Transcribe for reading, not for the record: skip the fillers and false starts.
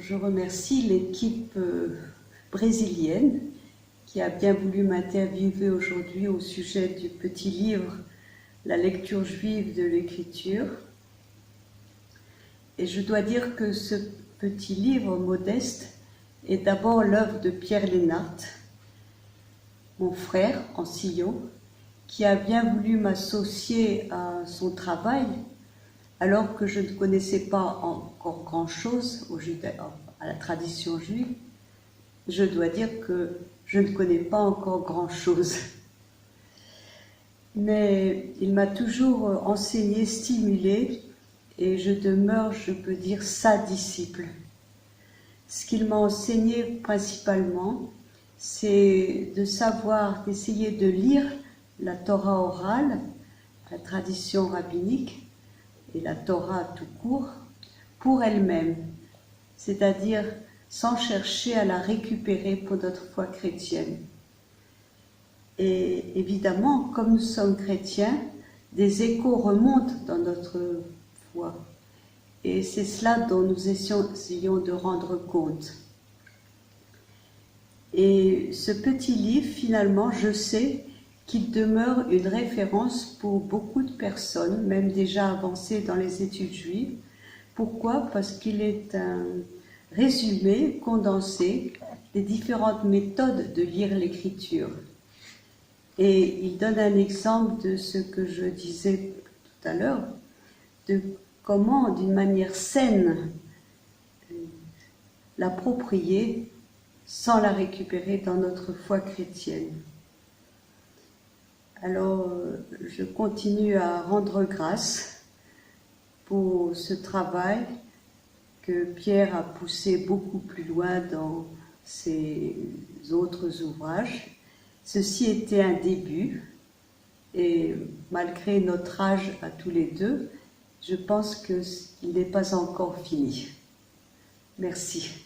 je remercie l'équipe brésilienne qui a bien voulu m'interviewer aujourd'hui au sujet du petit livre « La lecture juive de l'écriture ». Et je dois dire que ce petit livre modeste est d'abord l'œuvre de Pierre Lénart, mon frère en Sillon, qui a bien voulu m'associer à son travail alors que je ne connaissais pas encore grand-chose à la tradition juive. Je dois dire que je ne connais pas encore grand-chose. Mais il m'a toujours enseigné, stimulé, et je demeure, je peux dire, sa disciple. Ce qu'il m'a enseigné principalement, c'est de savoir, d'essayer de lire la Torah orale, la tradition rabbinique, et la Torah tout court, pour elle-même, c'est-à-dire sans chercher à la récupérer pour notre foi chrétienne. Et évidemment, comme nous sommes chrétiens, des échos remontent dans notre foi. Et c'est cela dont nous essayons de rendre compte. Et ce petit livre, finalement, je sais qu'il demeure une référence pour beaucoup de personnes, même déjà avancées dans les études juives. Pourquoi? Parce qu'il est un résumé, condensé, des différentes méthodes de lire l'écriture. Et il donne un exemple de ce que je disais tout à l'heure, de comment, d'une manière saine, l'approprier sans la récupérer dans notre foi chrétienne. Alors, je continue à rendre grâce pour ce travail que Pierre a poussé beaucoup plus loin dans ses autres ouvrages. Ceci était un début, et malgré notre âge à tous les deux, je pense qu'il n'est pas encore fini. Merci.